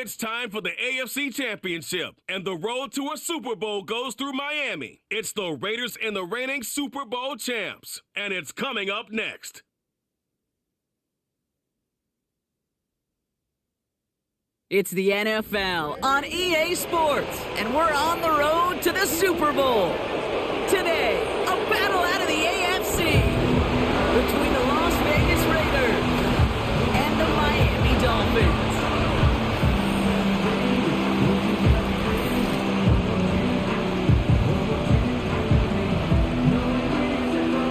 It's time for the AFC Championship, and the road to a Super Bowl goes through Miami. It's the Raiders and the reigning Super Bowl champs, and it's coming up next. It's the NFL on EA Sports, and we're on the road to the Super Bowl. Today, a battle out of the AFC between the Las Vegas Raiders and the Miami Dolphins.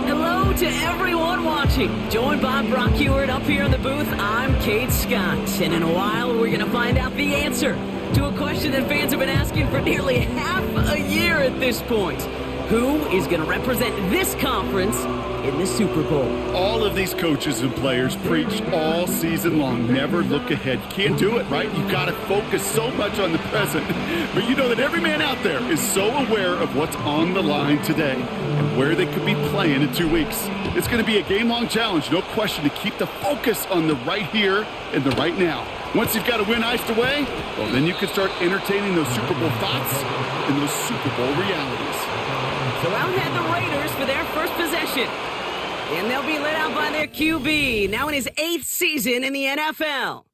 Hello to everyone watching. Joined by Brock Ewart up here in the booth, I'm Kate Scott. And in a while, we're going to find out the answer to a question that fans have been asking for nearly half a year at this point. Who is going to represent this conference in the Super Bowl? All of these coaches and players preach all season long, never look ahead. You can't do it, right? You've got to focus so much on the present. But you know that every man out there is so aware of what's on the line today and where they could be playing in 2 weeks. It's going to be a game-long challenge, no question, to keep the focus on the right here and the right now. Once you've got a win iced away, well, then you can start entertaining those Super Bowl thoughts and those Super Bowl realities. So out head the Raiders for their first possession. And they'll be led out by their QB, now in his 8th season in the NFL.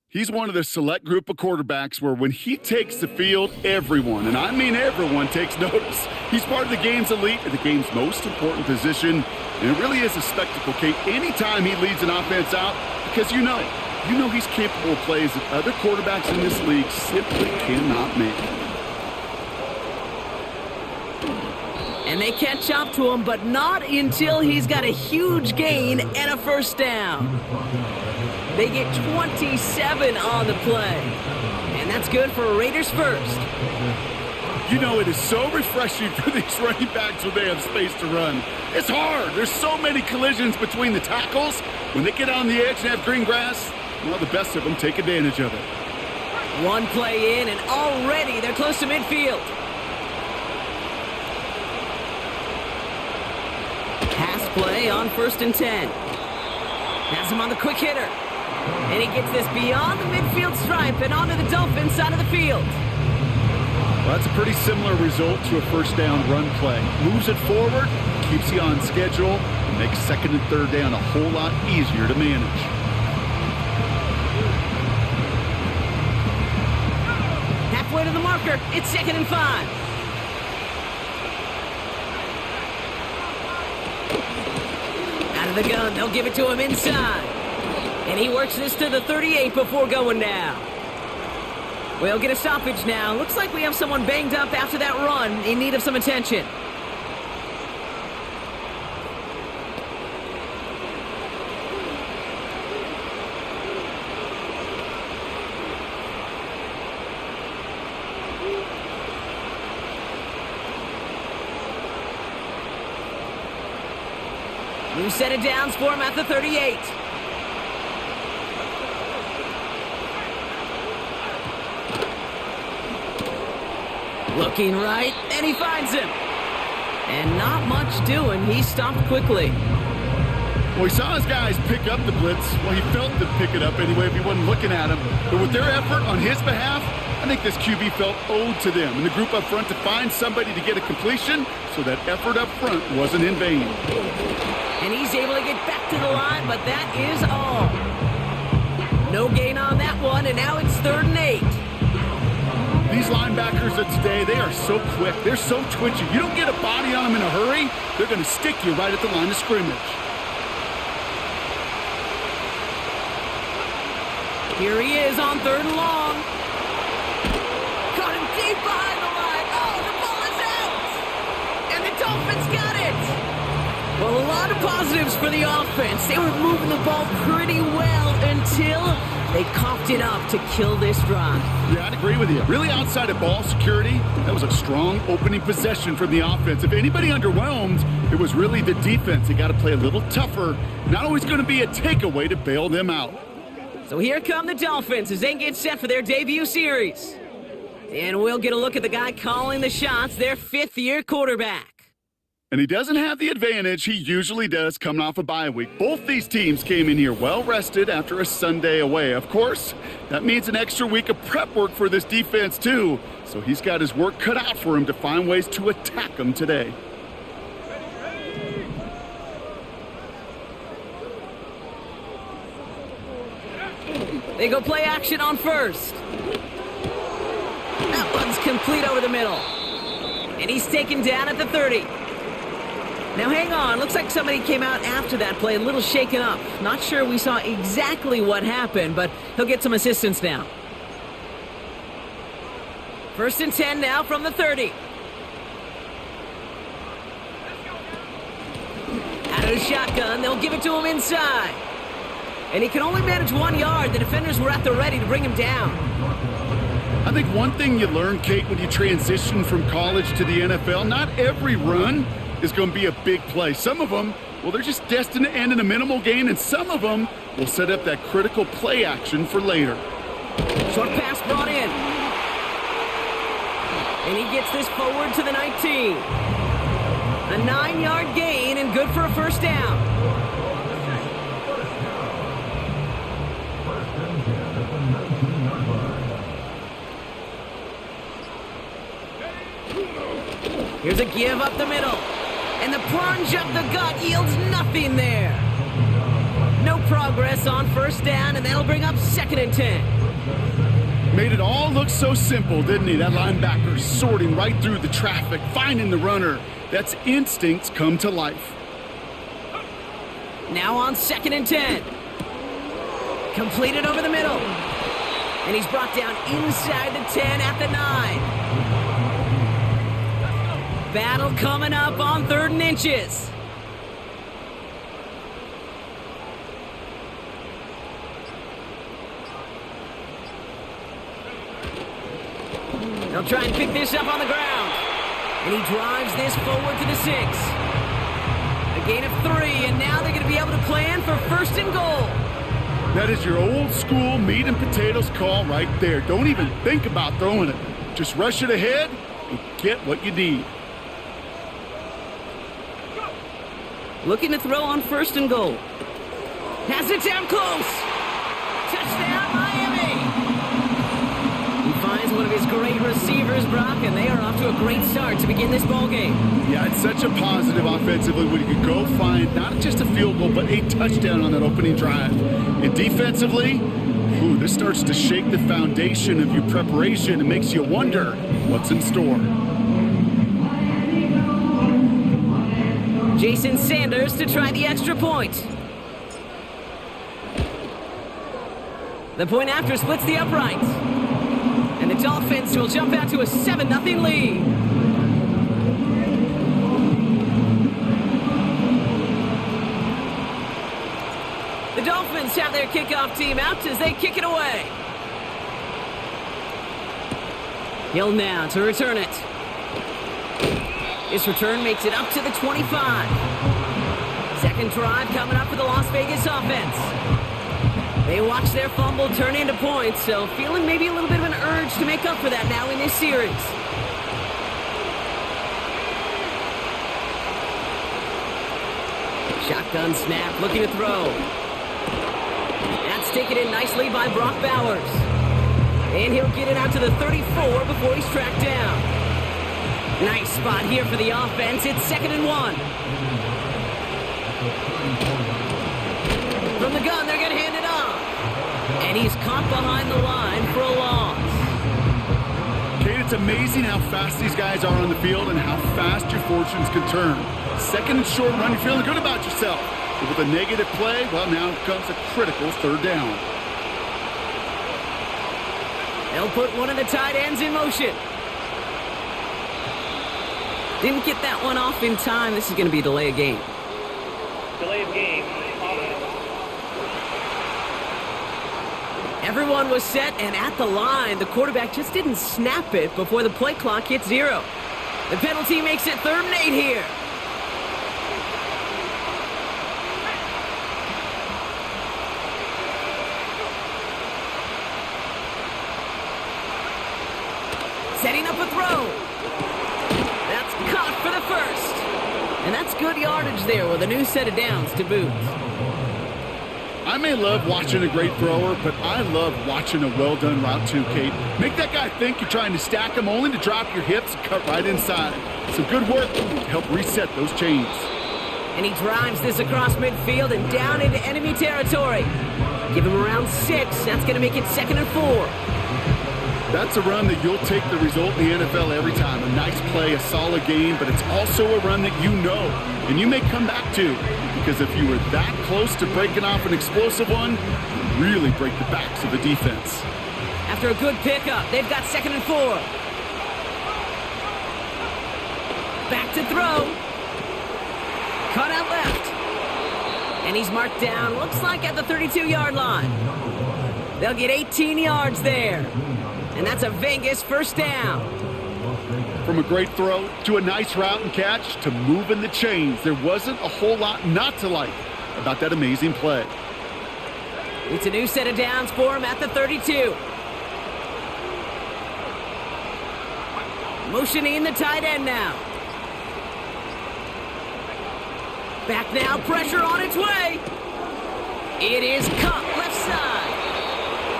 He's one of the select group of quarterbacks where when he takes the field, everyone, and I mean everyone, takes notice. He's part of the game's elite and the game's most important position, and it really is a spectacle, Kate, anytime he leads an offense out, because you know he's capable of plays that other quarterbacks in this league simply cannot make. And they catch up to him, but not until he's got a huge gain and a first down. They get 27 on the play. And that's good for a Raiders first. You know, it is so refreshing for these running backs when they have space to run. It's hard. There's so many collisions between the tackles. When they get on the edge and have green grass, well, the best of them take advantage of it. One play in, and already they're close to midfield. Pass play on 1st and 10. Has him on the quick hitter. And he gets this beyond the midfield stripe and onto the Dolphins side of the field. Well, that's a pretty similar result to a first down run play. Moves it forward, keeps you on schedule, and makes 2nd and 3rd down a whole lot easier to manage. Halfway to the marker, it's 2nd and 5. The gun, they'll give it to him inside. And he works this to the 38 before going down. We'll get a stoppage now. Looks like we have someone banged up after that run in need of some attention. New set of downs for him at the 38. Looking right, and he finds him. And not much doing. He stopped quickly. Well, he saw his guys pick up the blitz. Well, he felt them pick it up anyway if he wasn't looking at him. But with their effort on his behalf, I think this QB felt owed to them and the group up front to find somebody to get a completion, so that effort up front wasn't in vain. And he's able to get back to the line, but that is all. No gain on that one, and now it's 3rd and 8. These linebackers of today, they are so quick. They're so twitchy. You don't get a body on them in a hurry, they're going to stick you right at the line of scrimmage. Here he is on 3rd and long. Caught him deep behind the line. Oh, the ball is out! And the Dolphins got it! Well, a lot of positives for the offense. They were moving the ball pretty well until they coughed it up to kill this drive. Yeah, I'd agree with you. Really, outside of ball security, that was a strong opening possession from the offense. If anybody underwhelmed, it was really the defense. They got to play a little tougher. Not always going to be a takeaway to bail them out. So here come the Dolphins as they get set for their debut series. And we'll get a look at the guy calling the shots, their 5th-year quarterback. And he doesn't have the advantage he usually does coming off a bye week. Both these teams came in here well rested after a Sunday away. Of course, that means an extra week of prep work for this defense too. So he's got his work cut out for him to find ways to attack them today. They go play action on first. That one's complete over the middle. And he's taken down at the 30. Now hang on, looks like somebody came out after that play a little shaken up. Not sure we saw exactly what happened, but he'll get some assistance now. 1st and 10 now from the 30. Out of the shotgun, they'll give it to him inside. And he can only manage 1 yard. The defenders were at the ready to bring him down. I think one thing you learn, Kate, when you transition from college to the NFL, not every run is going to be a big play. Some of them, well, they're just destined to end in a minimal gain, and some of them will set up that critical play action for later. Short pass brought in. And he gets this forward to the 19. A 9-yard gain and good for a first down. Here's a give up the middle. And the plunge up the gut yields nothing there. No progress on first down, and that'll bring up 2nd and 10. Made it all look so simple, didn't he? That linebacker sorting right through the traffic, finding the runner. That's instincts come to life. Now on 2nd and 10. Completed over the middle. And he's brought down inside the 10 at the 9. Battle coming up on 3rd and inches. They'll try and pick this up on the ground. And he drives this forward to the 6. A gain of 3, and now they're going to be able to plan for 1st and goal. That is your old school meat and potatoes call right there. Don't even think about throwing it. Just rush it ahead and get what you need. Looking to throw on 1st and goal. Has it down close. Touchdown, Miami. He finds one of his great receivers, Brock, and they are off to a great start to begin this ballgame. Yeah, it's such a positive offensively when you can go find not just a field goal, but a touchdown on that opening drive. And defensively, ooh, this starts to shake the foundation of your preparation and makes you wonder what's in store. Jason Sanders to try the extra point. The point after splits the uprights. And the Dolphins will jump out to a 7-0 lead. The Dolphins have their kickoff team out as they kick it away. Hill now to return it. This return makes it up to the 25. 2nd drive coming up for the Las Vegas offense. They watch their fumble turn into points, so feeling maybe a little bit of an urge to make up for that now in this series. Shotgun snap, looking to throw. That's taken in nicely by Brock Bowers. And he'll get it out to the 34 before he's tracked down. Nice spot here for the offense. It's 2nd and 1. From the gun, they're going to hand it off. And he's caught behind the line for a loss. Kate, it's amazing how fast these guys are on the field and how fast your fortunes can turn. 2nd and short run, you're feeling good about yourself. But with a negative play, well, now comes a critical 3rd down. They'll put one of the tight ends in motion. Didn't get that one off in time. This is going to be a delay of game. Delay of game. Everyone was set and at the line. The quarterback just didn't snap it before the play clock hit 0. The penalty makes it 3rd and 8 here. Setting up a throw. That's caught for the 1st. And good yardage there with a new set of downs to boot. I may love watching a great thrower, but I love watching a well-done route too, Kate. Make that guy think you're trying to stack him only to drop your hips and cut right inside. Some good work to help reset those chains. And he drives this across midfield and down into enemy territory. Give him around 6. That's going to make it 2nd and 4. That's a run that you'll take the result in the NFL every time. A nice play, a solid game, but it's also a run that you know and you may come back to, because if you were that close to breaking off an explosive one, you really break the backs of the defense. After a good pickup, they've got 2nd and 4. Back to throw. Cut out left. And he's marked down, looks like at the 32-yard line. They'll get 18 yards there. And that's a Vegas first down. From a great throw to a nice route and catch to moving the chains, there wasn't a whole lot not to like about that amazing play. It's a new set of downs for him at the 32. Motioning the tight end now. Back now, pressure on its way. It is cut left side.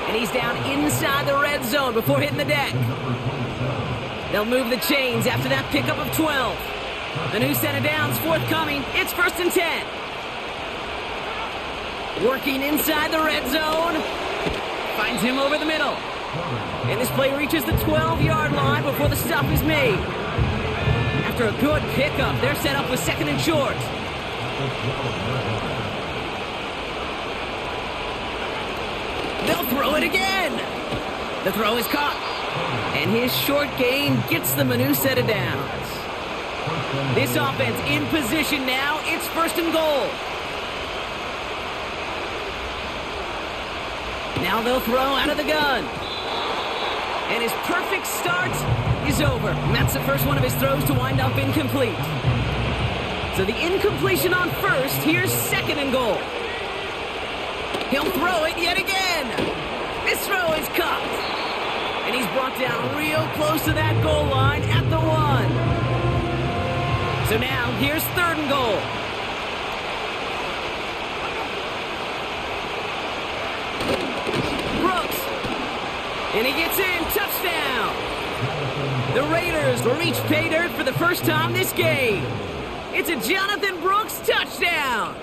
And he's down inside the red zone before hitting the deck. They'll move the chains after that pickup of 12. A new set of downs forthcoming. It's 1st and 10. Working inside the red zone. Finds him over the middle. And this play reaches the 12-yard line before the stop is made. After a good pickup, they're set up with 2nd and short. They'll throw it again. The throw is caught. And his short gain gets them a new set of downs. This offense in position now. It's 1st and goal. Now they'll throw out of the gun. And his perfect start is over. And that's the first one of his throws to wind up incomplete. So the incompletion on 1st. Here's 2nd and goal. He'll throw it yet again. This throw is caught. And he's brought down real close to that goal line at the 1. So now, here's 3rd and goal. Brooks. And he gets in. Touchdown. The Raiders will reach pay dirt for the first time this game. It's a Jonathan Brooks touchdown.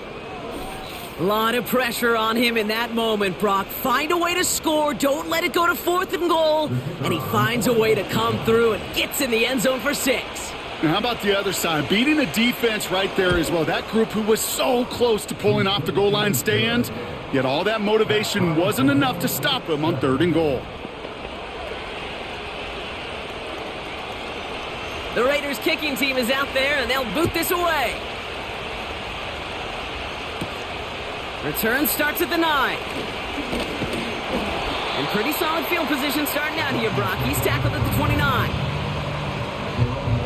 A lot of pressure on him in that moment, Brock. Find a way to score. Don't let it go to 4th and goal. And he finds a way to come through and gets in the end zone for 6. And how about the other side? Beating the defense right there as well. That group who was so close to pulling off the goal line stand, yet all that motivation wasn't enough to stop him on 3rd and goal. The Raiders kicking team is out there, and they'll boot this away. Return starts at the 9. And pretty solid field position starting out here, Brock. He's tackled at the 29.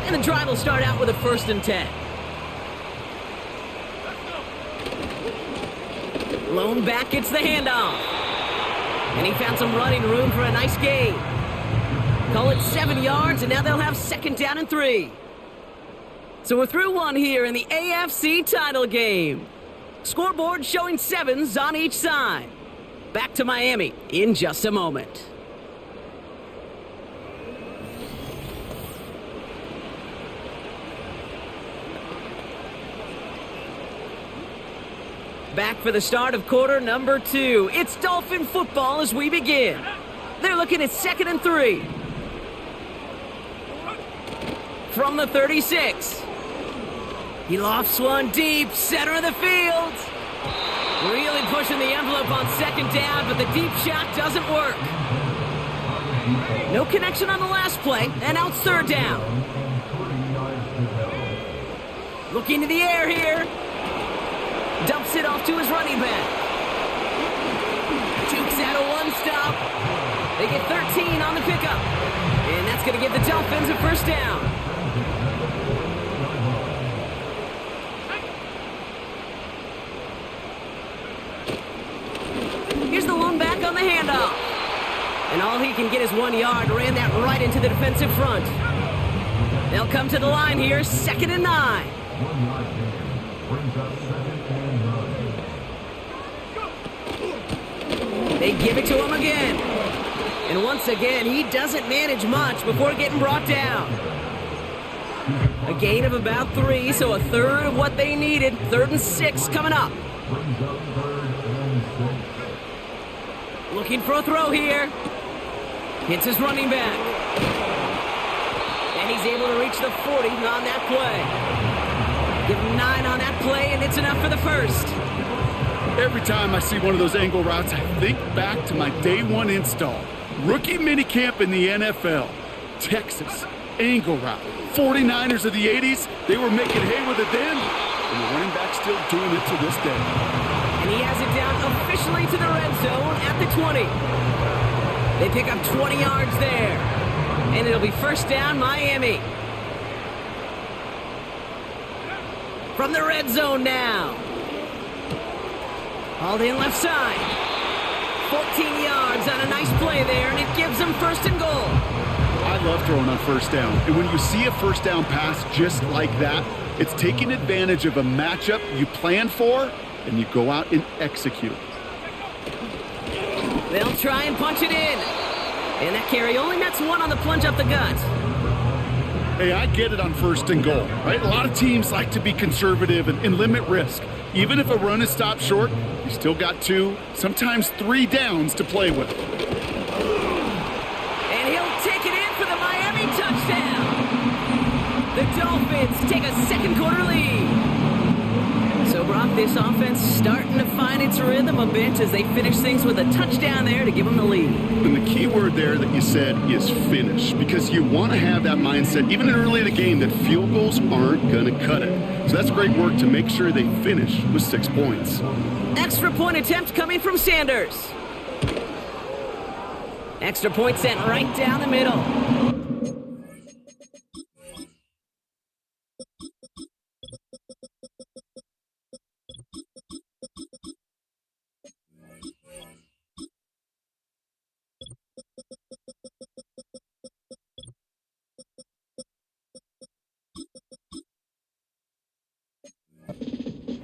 And the drive will start out with a 1st and 10. Lone back gets the handoff. And he found some running room for a nice gain. Call it 7 yards, and now they'll have 2nd down and 3. So we're through one here in the AFC title game. Scoreboard showing 7s on each side. Back to Miami in just a moment. Back for the start of quarter number 2. It's Dolphin football as we begin. They're looking at 2nd and 3. From the 36. He lofts one deep, center of the field. Really pushing the envelope on 2nd down, but the deep shot doesn't work. No connection on the last play, and now it's 3rd down. Looking to the air here. Dumps it off to his running back. Jukes out a 1-stop. They get 13 on the pickup. And that's going to give the Dolphins a 1st down. Here's the lone back on the handoff. And all he can get is 1 yard. Ran that right into the defensive front. They'll come to the line here, 2nd and 9. They give it to him again. And once again, he doesn't manage much before getting brought down. A gain of about 3, so a third of what they needed. 3rd and 6 coming up. Looking for a throw here. Hits his running back. And he's able to reach the 40 on that play. Give him 9 on that play, and it's enough for the first. Every time I see one of those angle routes, I think back to my day 1 install. Rookie minicamp in the NFL. Texas, angle route. 49ers of the 80s, they were making hay with it then. And the running back's still doing it to this day. And he has it down officially to the red zone at the 20. They pick up 20 yards there. And it'll be first down, Miami. From the red zone now. Hauled in left side. 14 yards on a nice play there, and it gives them 1st and goal. I love throwing on 1st down. And when you see a 1st down pass just like that, it's taking advantage of a matchup you plan for, and you go out and execute. They'll try and punch it in. And that carry only nets 1 on the plunge up the gut. Hey, I get it on 1st and goal, right? A lot of teams like to be conservative and limit risk. Even if a run is stopped short, you still got 2, sometimes 3 downs to play with. And he'll take it in for the Miami touchdown. The Dolphins take a 2nd quarter lead. So, Brock, this offense starting to find its rhythm a bit as they finish things with a touchdown there to give them the lead. And the key word there that you said is finish, because you want to have that mindset, even early in the game, that field goals aren't going to cut it. So that's great work to make sure they finish with 6 points. Extra point attempt coming from Sanders. Extra point sent right down the middle.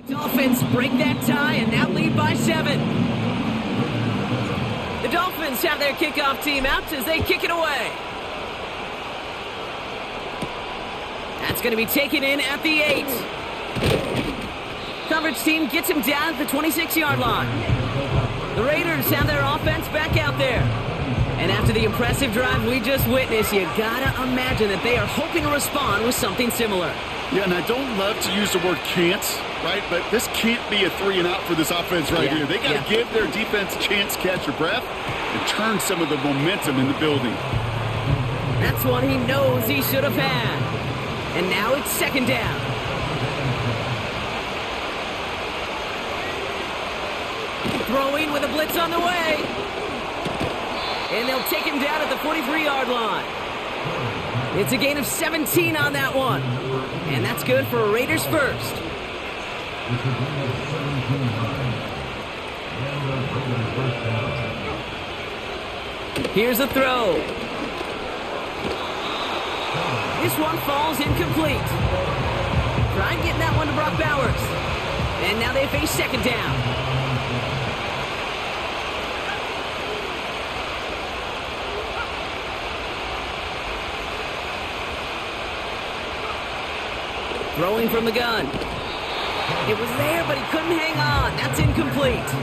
Dolphins break that tie and now lead by 7. The Dolphins have their kickoff team out as they kick it away. That's going to be taken in at the 8. Coverage team gets him down at the 26-yard line. The Raiders have their offense back out there. And after the impressive drive we just witnessed, you gotta imagine that they are hoping to respond with something similar. Yeah, and I don't love to use the word can't, right? But this can't be a 3 and out for this offense right here. They got to give their defense a chance to catch their breath and turn some of the momentum in the building. That's one he knows he should have had. And now it's 2nd down. Throwing with a blitz on the way. And they'll take him down at the 43-yard line. It's a gain of 17 on that one. And that's good for a Raiders first. Here's a throw. This one falls incomplete. Try getting that one to Brock Bowers. And now they face 2nd down. Throwing from the gun. It was there, but he couldn't hang on. That's incomplete.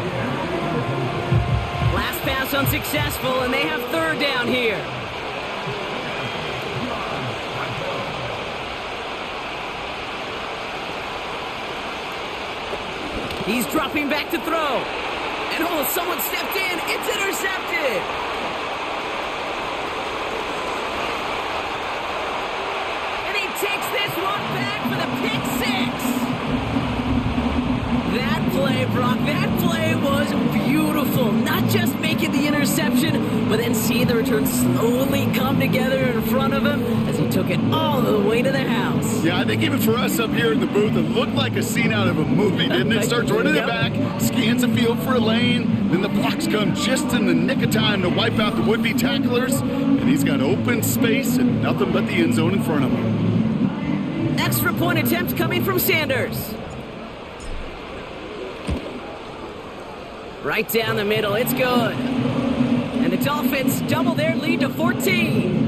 Last pass unsuccessful, and they have 3rd down here. He's dropping back to throw. And oh, someone stepped in. It's intercepted. And he takes this one back for the pick 6. That play, Brock, that play was beautiful. Not just making the interception, but then seeing the return slowly come together in front of him as he took it all the way to the house. Yeah, I think even for us up here in the booth, it looked like a scene out of a movie, didn't it? Starts running it back, scans the field for a lane, then the blocks come just in the nick of time to wipe out the would-be tacklers, and he's got open space and nothing but the end zone in front of him. Extra point attempt coming from Sanders. Right down the middle, it's good. And the Dolphins double their lead to 14.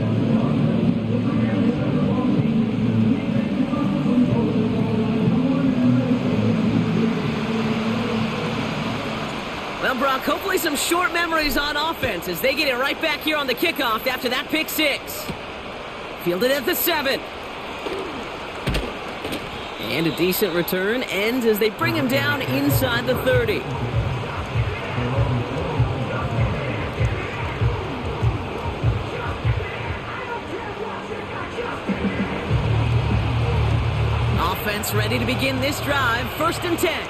Well, Brock, hopefully some short memories on offense as they get it right back here on the kickoff after that pick six. Fielded at the 7. And a decent return ends as they bring him down inside the 30. Offense ready to begin this drive. 1st and 10.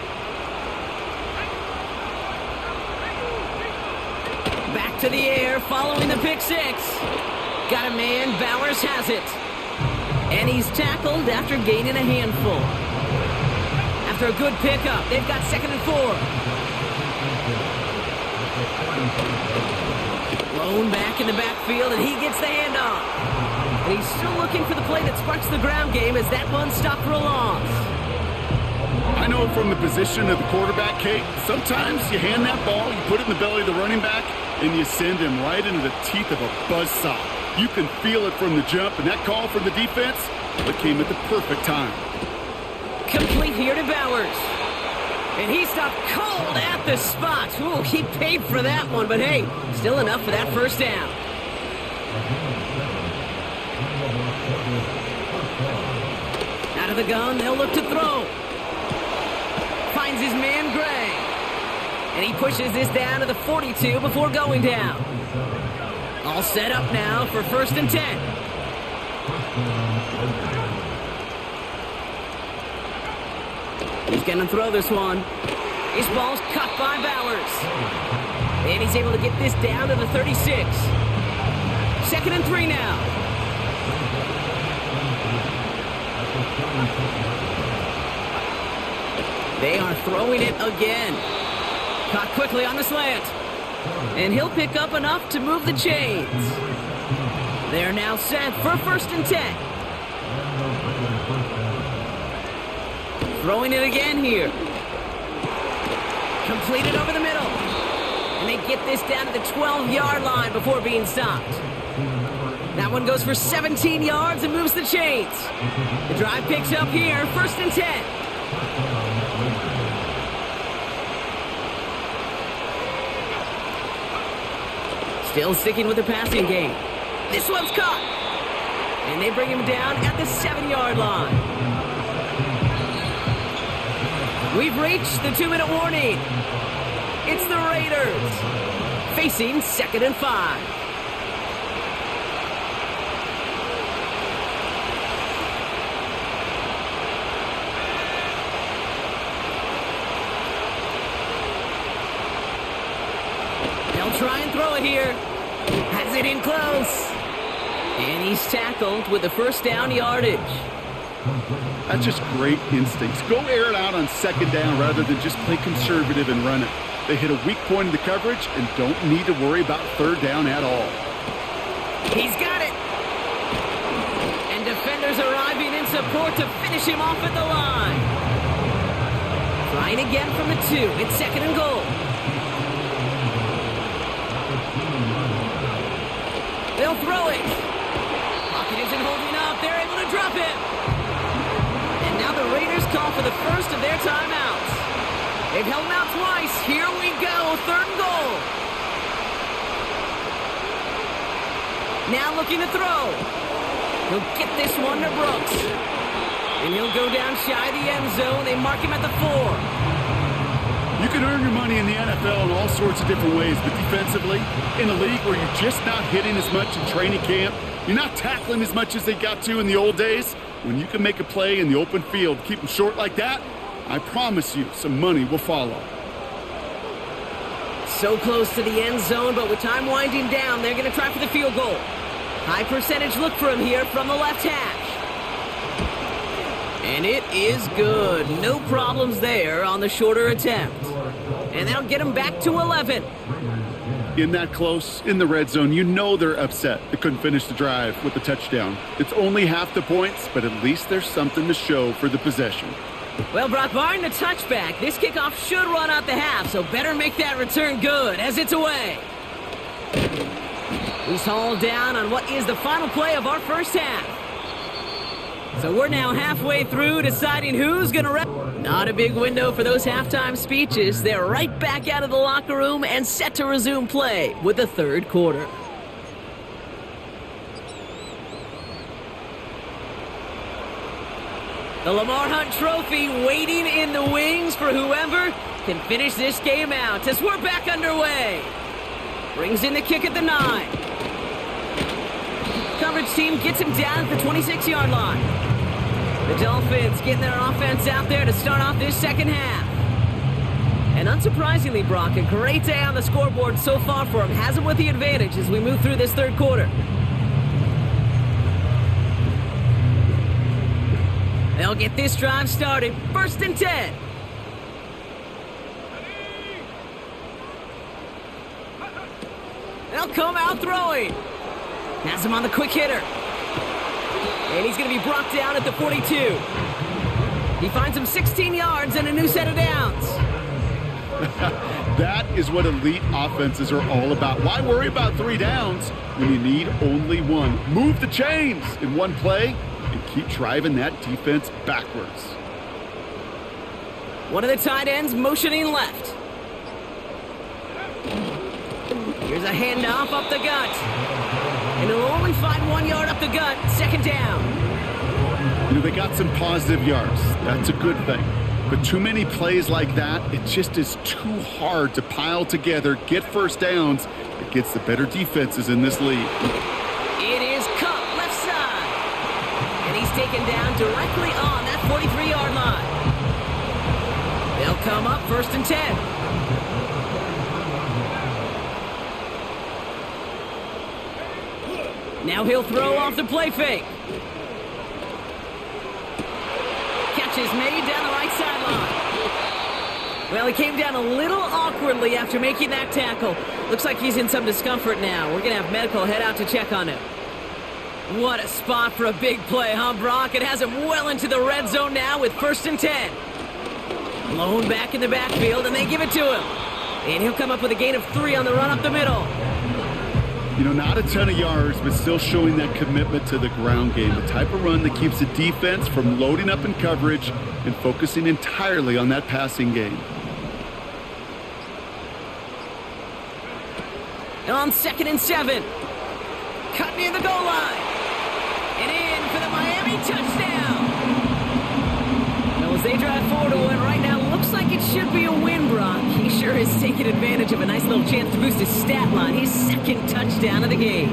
Back to the air following the pick six. Got a man, Bowers has it. And he's tackled after gaining a handful. After a good pickup, they've got 2nd and 4. Blown back in the backfield, and he gets the handoff. And he's still looking for the play that sparks the ground game as that one stopped for a loss. I know from the position of the quarterback, Kate, sometimes you hand that ball, you put it in the belly of the running back, and you send him right into the teeth of a buzzsaw. You can feel it from the jump, and that call from the defense, it came at the perfect time. Complete here to Bowers. And he stopped cold at the spot. Ooh, he paid for that one, but hey, still enough for that 1st down. Out of the gun, they'll look to throw. Finds his man, Gray. And he pushes this down to the 42 before going down. All set up now for 1st and 10. He's going to throw this one. His ball's cut by Bowers. And he's able to get this down to the 36. 2nd and 3 now. They are throwing it again. Caught quickly on the slant. And he'll pick up enough to move the chains. They're now set for 1st and 10. Throwing it again here. Completed over the middle. And they get this down to the 12-yard line before being stopped. That one goes for 17 yards and moves the chains. The drive picks up here, 1st and 10. Still sticking with the passing game. This one's caught. And they bring him down at the 7-yard line. We've reached the 2-minute warning. It's the Raiders facing 2nd and 5. They'll try and throw it here. Has it in close. And he's tackled with the 1st down yardage. That's just great instincts. Go air it out on 2nd down rather than just play conservative and run it. They hit a weak point in the coverage and don't need to worry about 3rd down at all. He's got it. And defenders arriving in support to finish him off at the line. Trying again from the 2. It's 2nd and goal. They'll throw it. Pocket isn't holding up. They're able to drop it. And now the Raiders call for the first of their timeouts. They've held him out twice. Here we go. 3rd and goal. Now looking to throw. He'll get this one to Brooks. And he'll go down shy of the end zone. They mark him at the 4. You can earn your money in the NFL in all sorts of different ways, but defensively, in a league where you're just not hitting as much in training camp, you're not tackling as much as they got to in the old days, when you can make a play in the open field, keep them short like that, I promise you some money will follow. So close to the end zone, but with time winding down, they're going to try for the field goal. High percentage look for him here from the left hash. And it is good. No problems there on the shorter attempt. And that'll get him back to 11. In that close, in the red zone, you know they're upset they couldn't finish the drive with the touchdown. It's only half the points, but at least there's something to show for the possession. Well, Brock, barring the touchback, this kickoff should run out the half, so better make that return good as it's away. He's hauled down on what is the final play of our first half. So we're now halfway through deciding who's going to... Not a big window for those halftime speeches. They're right back out of the locker room and set to resume play with the third quarter. The Lamar Hunt Trophy waiting in the wings for whoever can finish this game out as we're back underway. Brings in the kick at the 9. Coverage team gets him down at the 26-yard line. The Dolphins getting their offense out there to start off this second half. And unsurprisingly, Brock, a great day on the scoreboard so far for him. Has him with the advantage as we move through this third quarter. They'll get this drive started. 1st and 10. They'll come out throwing. Has him on the quick hitter. And he's going to be brought down at the 42. He finds him 16 yards and a new set of downs. That is what elite offenses are all about. Why worry about 3 downs when you need only 1? Move the chains in one play and keep driving that defense backwards. One of the tight ends motioning left. Here's a handoff up the gut. And he'll only find 1 yard up the gut. 2nd down. You know, they got some positive yards. That's a good thing. But too many plays like that, it just is too hard to pile together, get first downs against the better defenses in this league. It is Cup left side. And he's taken down directly on that 43-yard line. They'll come up 1st and 10. Now he'll throw off the play fake. Catch is made down the right sideline. Well, he came down a little awkwardly after making that tackle. Looks like he's in some discomfort now. We're going to have medical head out to check on him. What a spot for a big play, huh, Brock? It has him well into the red zone now with 1st and 10. Blown back in the backfield, and they give it to him. And he'll come up with a gain of 3 on the run up the middle. You know, not a ton of yards, but still showing that commitment to the ground game. The type of run that keeps the defense from loading up in coverage and focusing entirely on that passing game. On 2nd and 7. Cut near the goal line. And in for the Miami touchdown. Well, as they drive forward to win right now, looks like it should be a win, Brock. He sure is taking advantage of a nice little chance to boost his stat line. His 2nd touchdown of the game.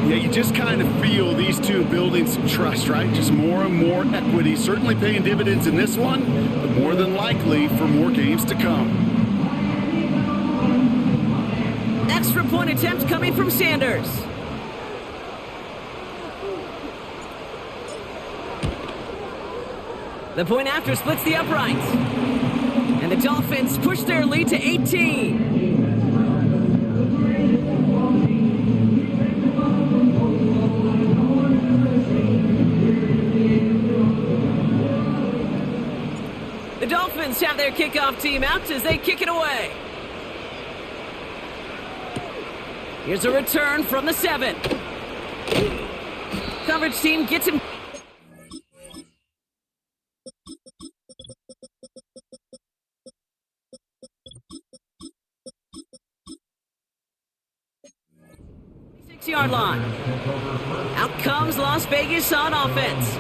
Yeah, you just kind of feel these two building some trust, right? Just more and more equity. Certainly paying dividends in this one, but more than likely for more games to come. Extra point attempt coming from Sanders. The point after splits the uprights. And the Dolphins push their lead to 18. The Dolphins have their kickoff team out as they kick it away. Here's a return from the 7. Coverage team gets him. Yard line. Out comes Las Vegas on offense.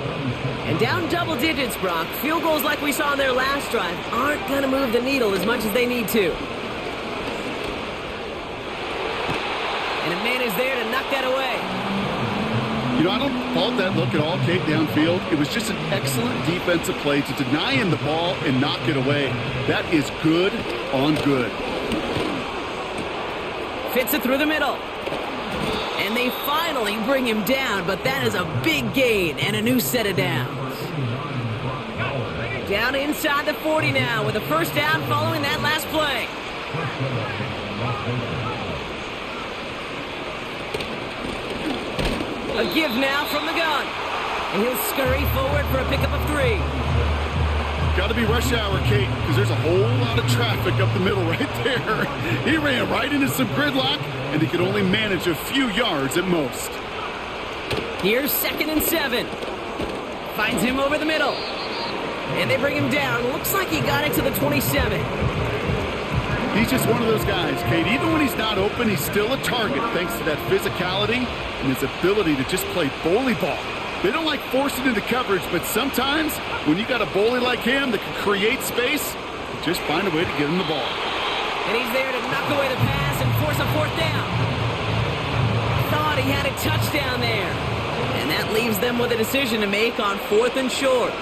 And down double digits, Brock. Field goals like we saw on their last drive aren't going to move the needle as much as they need to. And a man is there to knock that away. You know, I don't fault that look at all, Kate, downfield. It was just an excellent defensive play to deny him the ball and knock it away. That is good on good. Fits it through the middle. And they finally bring him down, but that is a big gain and a new set of downs. Down inside the 40 now with a 1st down following that last play. A give now from the gun. And he'll scurry forward for a pickup of 3. Got to be rush hour, Kate, because there's a whole lot of traffic up the middle right there. He ran right into some gridlock, and he could only manage a few yards at most. Here's 2nd and 7. Finds him over the middle. And they bring him down. Looks like he got it to the 27. He's just one of those guys, Kate. Even when he's not open, he's still a target thanks to that physicality and his ability to just play bully ball. They don't like forcing into coverage, but sometimes when you got a bully like him that can create space, just find a way to get him the ball. And he's there to knock away the pass and force a 4th down. Thought he had a touchdown there. And that leaves them with a decision to make on 4th and short.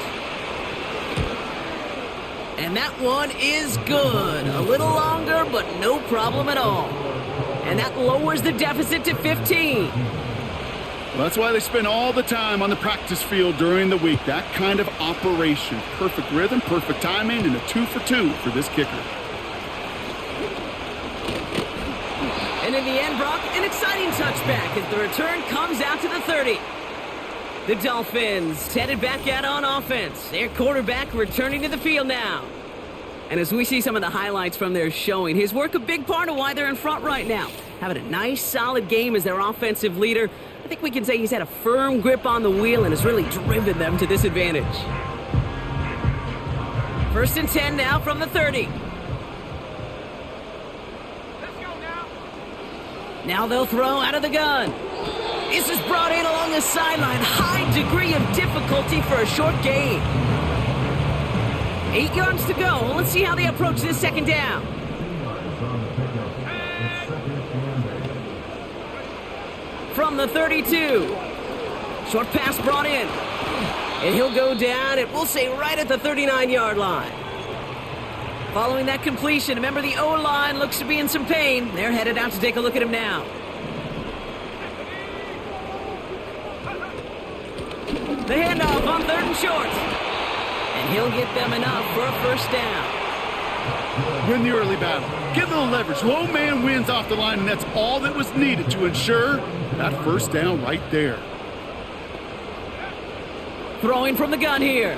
And that one is good. A little longer, but no problem at all. And that lowers the deficit to 15. Well, that's why they spend all the time on the practice field during the week. That kind of operation. Perfect rhythm, perfect timing, and a 2 for 2 for this kicker. And in the end, Brock, an exciting touchback as the return comes out to the 30. The Dolphins headed back out on offense. Their quarterback returning to the field now. And as we see some of the highlights from their showing, his work a big part of why they're in front right now. Having a nice, solid game as their offensive leader. I think we can say he's had a firm grip on the wheel and has really driven them to this advantage. 1st and 10 now from the 30. Let's go now. Now they'll throw out of the gun. This is brought in along the sideline. High degree of difficulty for a short gain. 8 yards to go. Let's see how they approach this 2nd down. From the 32. Short pass brought in. And he'll go down, and we'll say right at the 39-yard line. Following that completion, remember the O-line looks to be in some pain. They're headed out to take a look at him now. The handoff on 3rd and short. And he'll get them enough for a 1st down. Win the early battle. Get a little leverage. Low man wins off the line, and that's all that was needed to ensure that 1st down right there. Throwing from the gun here.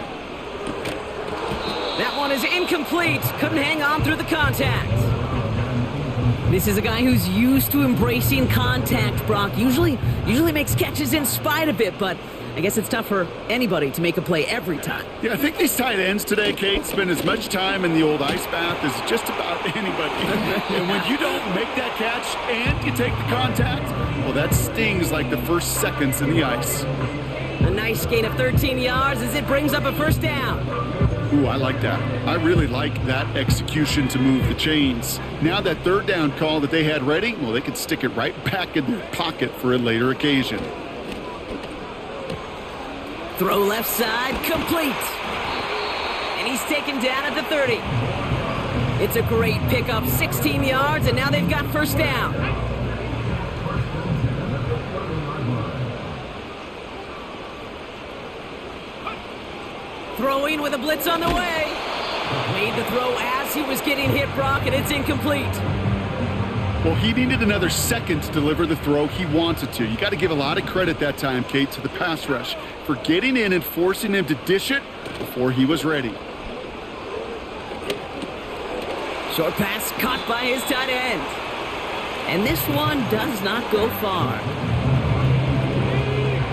That one is incomplete. Couldn't hang on through the contact. This is a guy who's used to embracing contact, Brock. Usually makes catches in spite of it, but I guess it's tough for anybody to make a play every time. Yeah, I think these tight ends today, Kate, spend as much time in the old ice bath as just about anybody. And when you don't make that catch and you take the contact, well, that stings like the first seconds in the ice. A nice gain of 13 yards as it brings up a 1st down. Ooh, I like that. I really like that execution to move the chains. Now that 3rd down call that they had ready, well, they could stick it right back in their pocket for a later occasion. Throw left side, complete. And he's taken down at the 30. It's a great pickup, 16 yards, and now they've got 1st down. Throwing with a blitz on the way. Made the throw as he was getting hit, Brock, and it's incomplete. Well, he needed another second to deliver the throw he wanted to. You got to give a lot of credit that time, Kate, to the pass rush for getting in and forcing him to dish it before he was ready. Short pass caught by his tight end. And this one does not go far.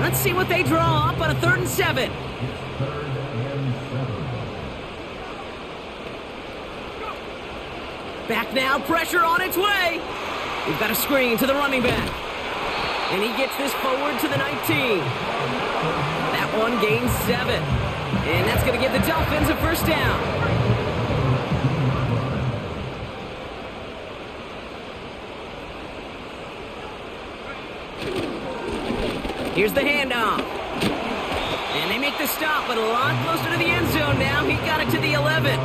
Let's see what they draw up on a 3rd and 7. Back now, pressure on its way. We've got a screen to the running back. And he gets this forward to the 19. That one gains 7. And that's going to give the Dolphins a 1st down. Here's the handoff. And they make the stop, but a lot closer to the end zone now. He got it to the 11.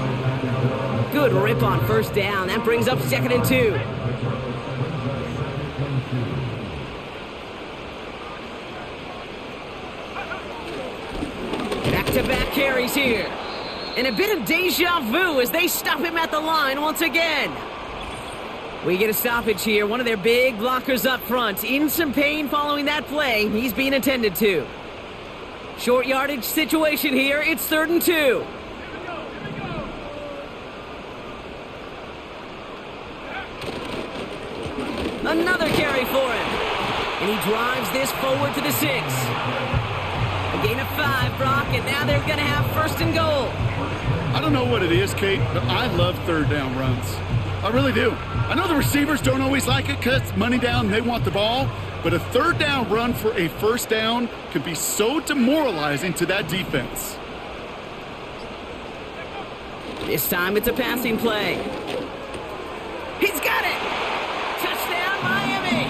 Good rip on 1st down. That brings up 2nd and 2. Back-to-back carries here. And a bit of deja vu as they stop him at the line once again. We get a stoppage here. One of their big blockers up front. In some pain following that play. He's being attended to. Short yardage situation here. It's 3rd and 2. Another carry for him. And he drives this forward to the 6. A gain of 5, Brock, and now they're going to have first and goal. I don't know what it is, Kate, but I love third down runs. I really do. I know the receivers don't always like it because it's money down and they want the ball, but a third down run for a first down can be so demoralizing to that defense. This time it's a passing play. He's got it! Touchdown, Miami!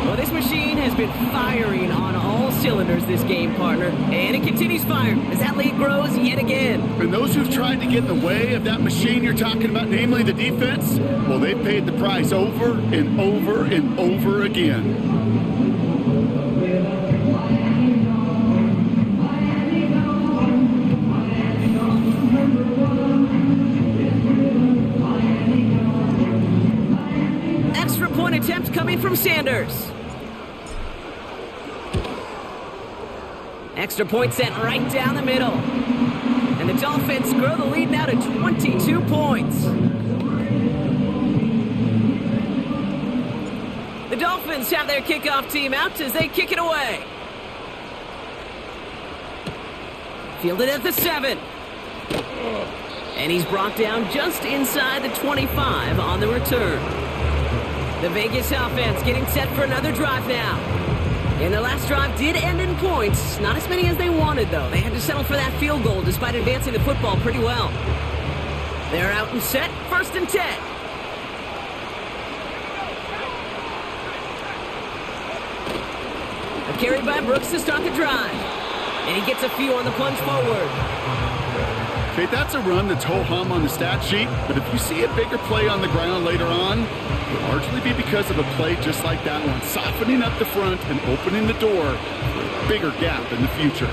Well, this machine has been firing on all cylinders this game, partner. And it continues firing as that lead grows yet again. And those who've tried to get in the way of that machine you're talking about, namely the defense, well, they've paid the price over and over and over again. Extra point attempt coming from Sanders. Extra point sent right down the middle. And the Dolphins grow the lead now to 22 points. The Dolphins have their kickoff team out as they kick it away. Fielded at the 7. And he's brought down just inside the 25 on the return. The Vegas offense getting set for another drive now. And their last drive did end in points. Not as many as they wanted, though. They had to settle for that field goal despite advancing the football pretty well. They're out and set, 1st and 10. A carry by Brooks to start the drive. And he gets a few on the plunge forward. Okay, that's a run that's ho-hum on the stat sheet, but if you see a bigger play on the ground later on, it'll largely be because of a play just like that one, softening up the front and opening the door for a bigger gap in the future.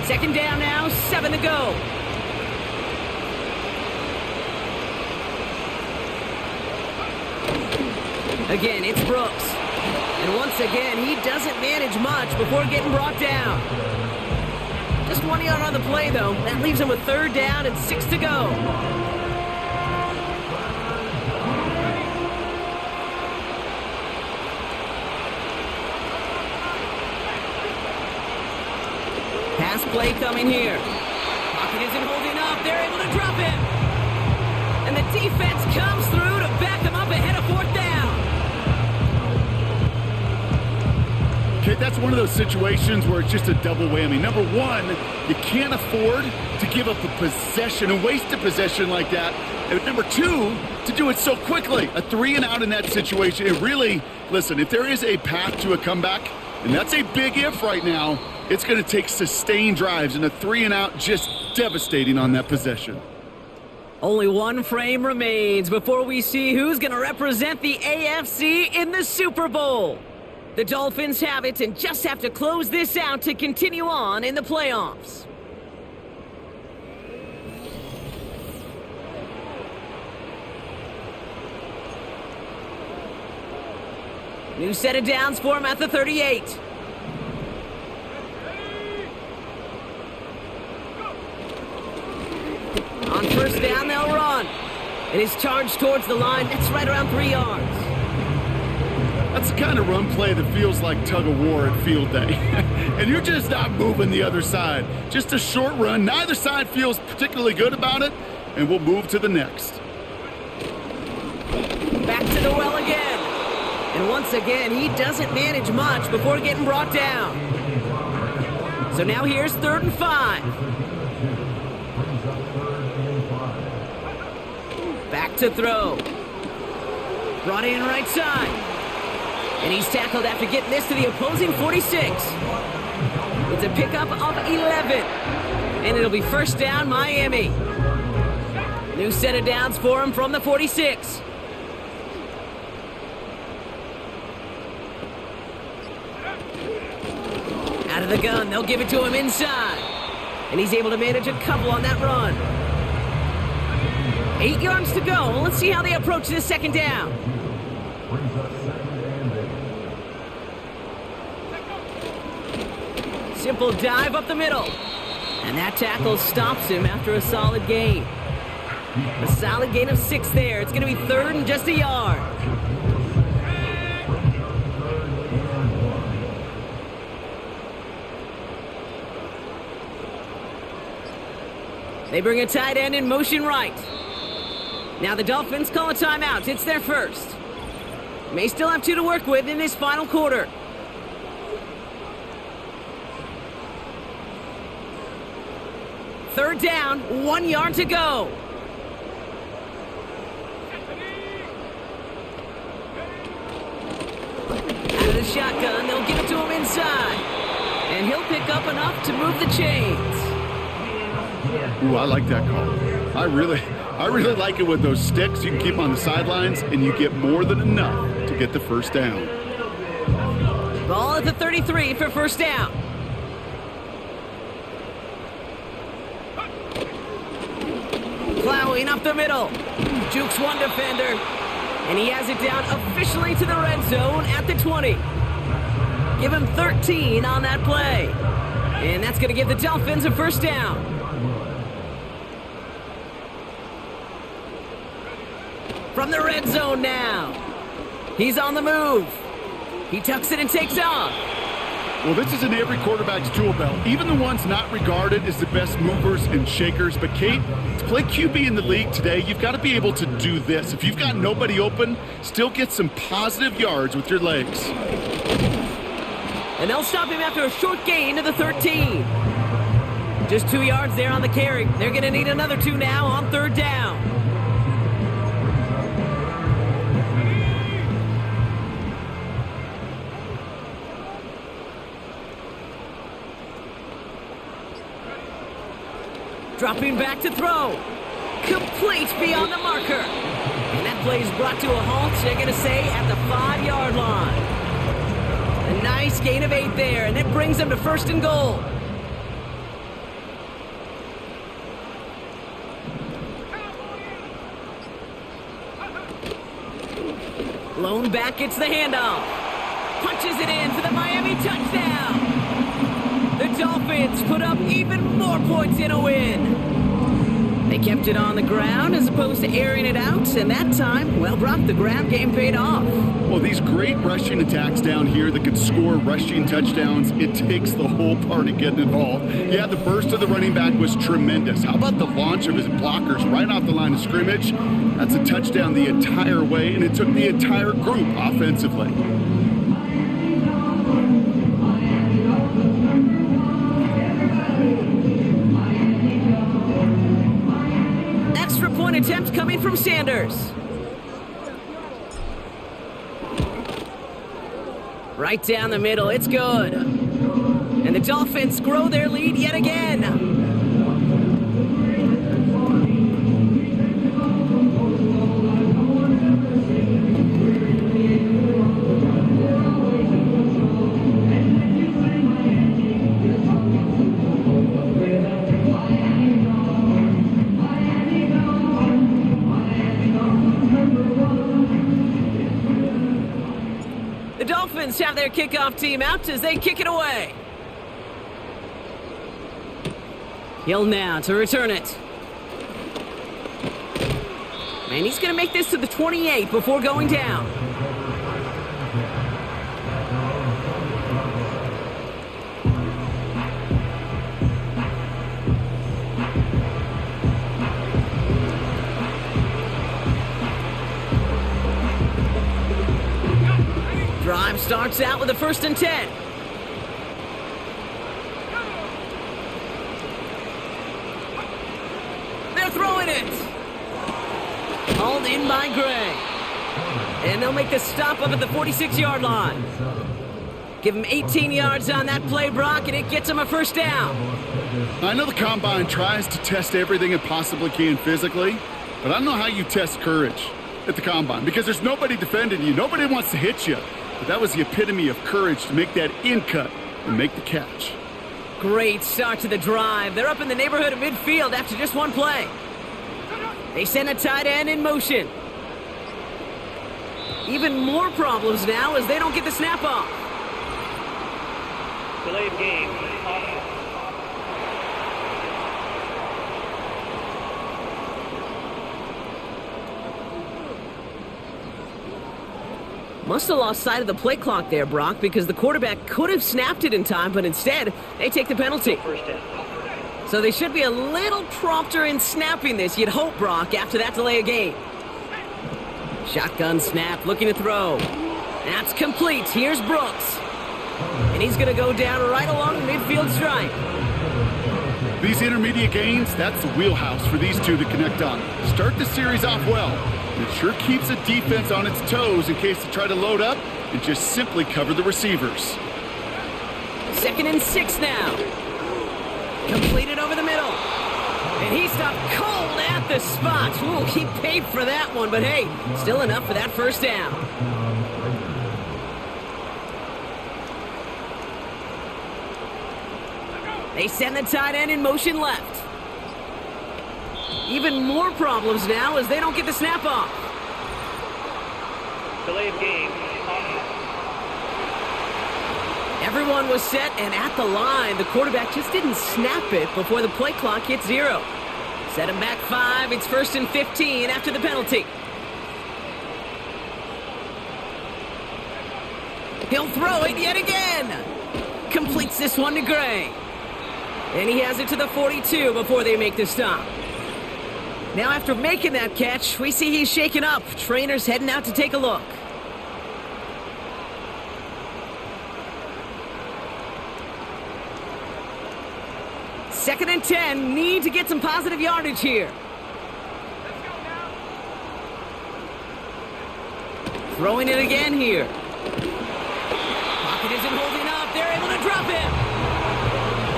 2nd down now, 7 to go. Again, it's Brooks. And once again, he doesn't manage much before getting brought down. Just 1 yard on the play, though. That leaves him with 3rd down and 6 to go. Pass play coming here. Pocket isn't holding up. They're able to drop him. And the defense comes through to back him up ahead of 4th down. Okay, that's one of those situations where it's just a double whammy. Number one, you can't afford to give up a possession and waste a possession like that. And number two, to do it so quickly. A 3 and out in that situation. It really, listen, if there is a path to a comeback, and that's a big if right now, it's going to take sustained drives, and a 3 and out just devastating on that possession. Only one frame remains before we see who's going to represent the AFC in the Super Bowl. The Dolphins have it and just have to close this out to continue on in the playoffs. New set of downs for him at the 38. On 1st down, they'll run. And his charge towards the line, that's right around 3 yards. That's the kind of run play that feels like tug-of-war at field day. And you're just not moving the other side. Just a short run. Neither side feels particularly good about it, and we'll move to the next. Back to the well again. And once again, he doesn't manage much before getting brought down. So now here's 3rd and 5. Back to throw. Brought in right side. And he's tackled after getting this to the opposing 46. It's a pickup of 11. And it'll be 1st down, Miami. New set of downs for him from the 46. Out of the gun, they'll give it to him inside. And he's able to manage a couple on that run. 8 yards to go. Let's see how they approach this 2nd down. Simple dive up the middle. And that tackle stops him after a solid gain. A solid gain of 6 there. It's going to be 3rd and just a yard. They bring a tight end in motion right. Now the Dolphins call a timeout. It's their first. May still have 2 to work with in this final quarter. Third down, 1 yard to go. Out of the shotgun, they'll give it to him inside. And he'll pick up enough to move the chains. Ooh, I like that call. I really like it with those sticks. You can keep on the sidelines, and you get more than enough to get the first down. Ball at the 33 for first down. Plowing up the middle. Jukes one defender. And he has it down officially to the red zone at the 20. Give him 13 on that play. And that's going to give the Dolphins a first down. From the red zone now. He's on the move. He tucks it and takes off. Well, this is in every quarterback's tool belt, even the ones not regarded as the best movers and shakers. But, Kate, to play QB in the league today, you've got to be able to do this. If you've got nobody open, still get some positive yards with your legs. And they'll stop him after a short gain to the 13. Just 2 yards there on the carry. They're going to need another 2 now on third down. Dropping back to throw. Complete beyond the marker. And that play is brought to a halt, they're going to say, at the 5-yard line. A nice gain of 8 there, and it brings them to first and goal. Lone back gets the handoff. Punches it in for the Miami touchdown. The Dolphins put up even more points in a win. They kept it on the ground as opposed to airing it out, and that time, well, Brock, the ground game paid off. Well, these great rushing attacks down here that can score rushing touchdowns, it takes the whole party getting involved. Yeah, the burst of the running back was tremendous. How about the launch of his blockers right off the line of scrimmage? That's a touchdown the entire way, and it took the entire group offensively. Extra point attempt coming from Sanders. Right down the middle, it's good. And the Dolphins grow their lead yet again. The Dolphins have their kickoff team out as they kick it away. Hill now to return it. And he's going to make this to the 28 before going down. Drive starts out with a 1st and 10. They're throwing it. Hauled in by Gray. And they'll make the stop up at the 46-yard line. Give them 18 yards on that play, Brock, and it gets them a first down. I know the Combine tries to test everything it possibly can physically, but I don't know how you test courage at the Combine because there's nobody defending you. Nobody wants to hit you. But that was the epitome of courage to make that in cut and make the catch. Great start to the drive. They're up in the neighborhood of midfield after just one play. They send a tight end in motion. Even more problems now as they don't get the snap off. Delay of game. Must have lost sight of the play clock there, Brock, because the quarterback could have snapped it in time, but instead, they take the penalty. First down. So they should be a little prompter in snapping this, you'd hope, Brock, after that delay of game. Shotgun snap, looking to throw. That's complete. Here's Brooks. And he's going to go down right along the midfield stripe. These intermediate gains, that's the wheelhouse for these two to connect on. Start the series off well. It sure keeps the defense on its toes in case they try to load up and just simply cover the receivers. 2nd and 6 now. Completed over the middle. And he stopped cold at the spot. Ooh, he paid for that one, but hey, still enough for that first down. They send the tight end in motion left. Even more problems now as they don't get the snap off. Delay of game. Everyone was set and at the line. The quarterback just didn't snap it before the play clock hit 0. Set him back 5. It's 1st and 15 after the penalty. He'll throw it yet again. Completes this one to Gray. And he has it to the 42 before they make the stop. Now after making that catch, we see he's shaken up. Trainer's heading out to take a look. Second and 10, need to get some positive yardage here. Throwing it again here. Pocket isn't holding up. They're able to drop him.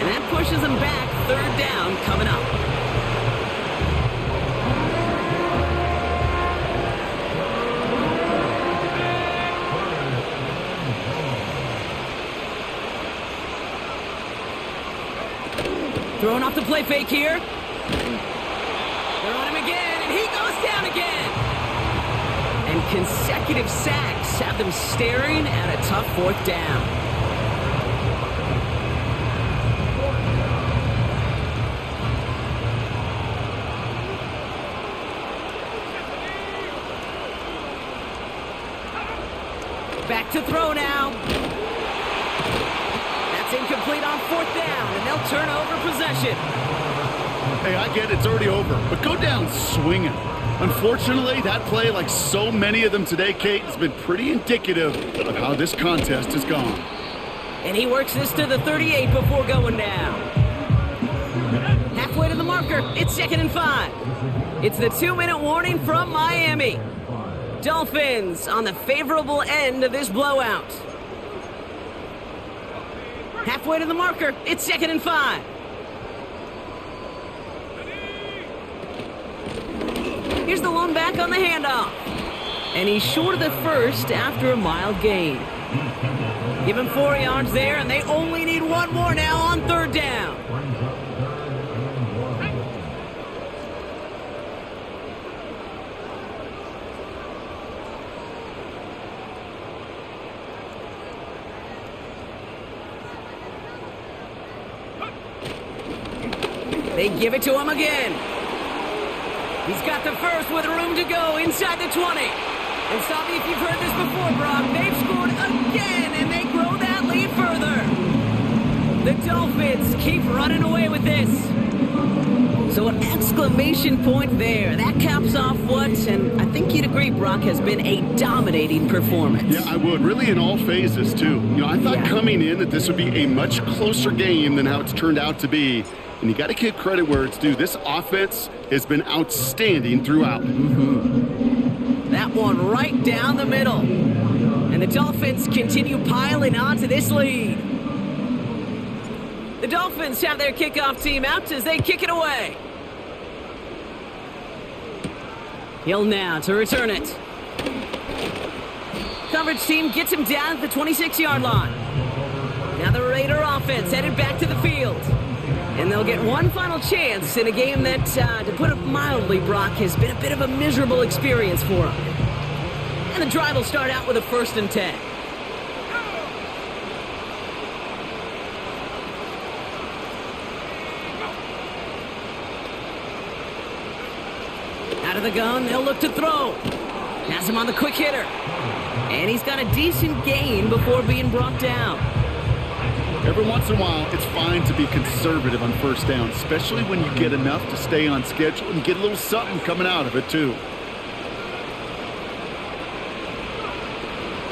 And that pushes him back. 3rd down coming up. Throwing off the play fake here. They're on him again, and he goes down again. And consecutive sacks have them staring at a tough 4th down. Back to throw now. That's incomplete on 4th down, and they'll turn over possession. Hey, I get it's already over, but go down swinging. Unfortunately, that play, like so many of them today, Kate, has been pretty indicative of how this contest has gone. And he works this to the 38 before going down. Halfway to the marker, it's 2nd and 5. It's the 2-minute warning from Miami. Dolphins on the favorable end of this blowout. Halfway to the marker, it's 2nd and 5. Here's the lone back on the handoff. And he's short of the first after a mild gain. Give him 4 yards there, and they only need 1 more now on 3rd down. They give it to him again. He's got the first with room to go inside the 20. And stop me if you've heard this before, Brock. They've scored again, and they grow that lead further. The Dolphins keep running away with this. So an exclamation point there. That caps off what, and I think you'd agree, Brock, has been a dominating performance. Yeah, I would. Really in all phases, too. I thought coming in that this would be a much closer game than how it's turned out to be. And you got to give credit where it's due. This offense has been outstanding throughout. That one right down the middle. And the Dolphins continue piling on to this lead. The Dolphins have their kickoff team out as they kick it away. Hill now to return it. Coverage team gets him down at the 26-yard line. Now the Raider offense headed back to the field. And they'll get one final chance in a game that, to put it mildly, Brock, has been a bit of a miserable experience for them. And the drive will start out with a 1st and 10. Out of the gun, they'll look to throw. Has him on the quick hitter. And he's got a decent gain before being brought down. Every once in a while, it's fine to be conservative on first down, especially when you get enough to stay on schedule and get a little something coming out of it, too.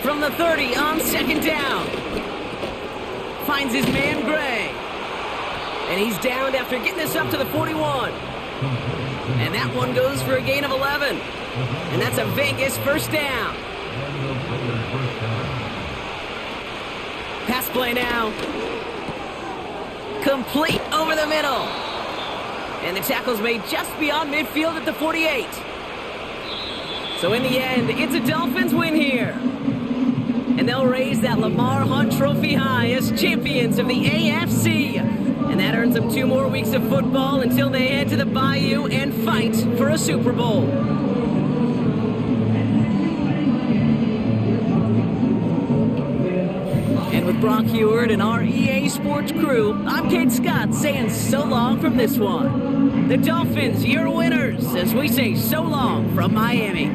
From the 30 on second down. Finds his man Gray. And he's downed after getting this up to the 41. And that one goes for a gain of 11. And that's a Vegas first down. Pass play now. Complete over the middle. And the tackle's made just beyond midfield at the 48. So in the end, it's a Dolphins win here. And they'll raise that Lamar Hunt Trophy high as champions of the AFC. And that earns them 2 more weeks of football until they head to the Bayou and fight for a Super Bowl. And with Brock Heward and our EA Sports crew, I'm Kate Scott saying so long from this one. The Dolphins, your winners, as we say so long from Miami.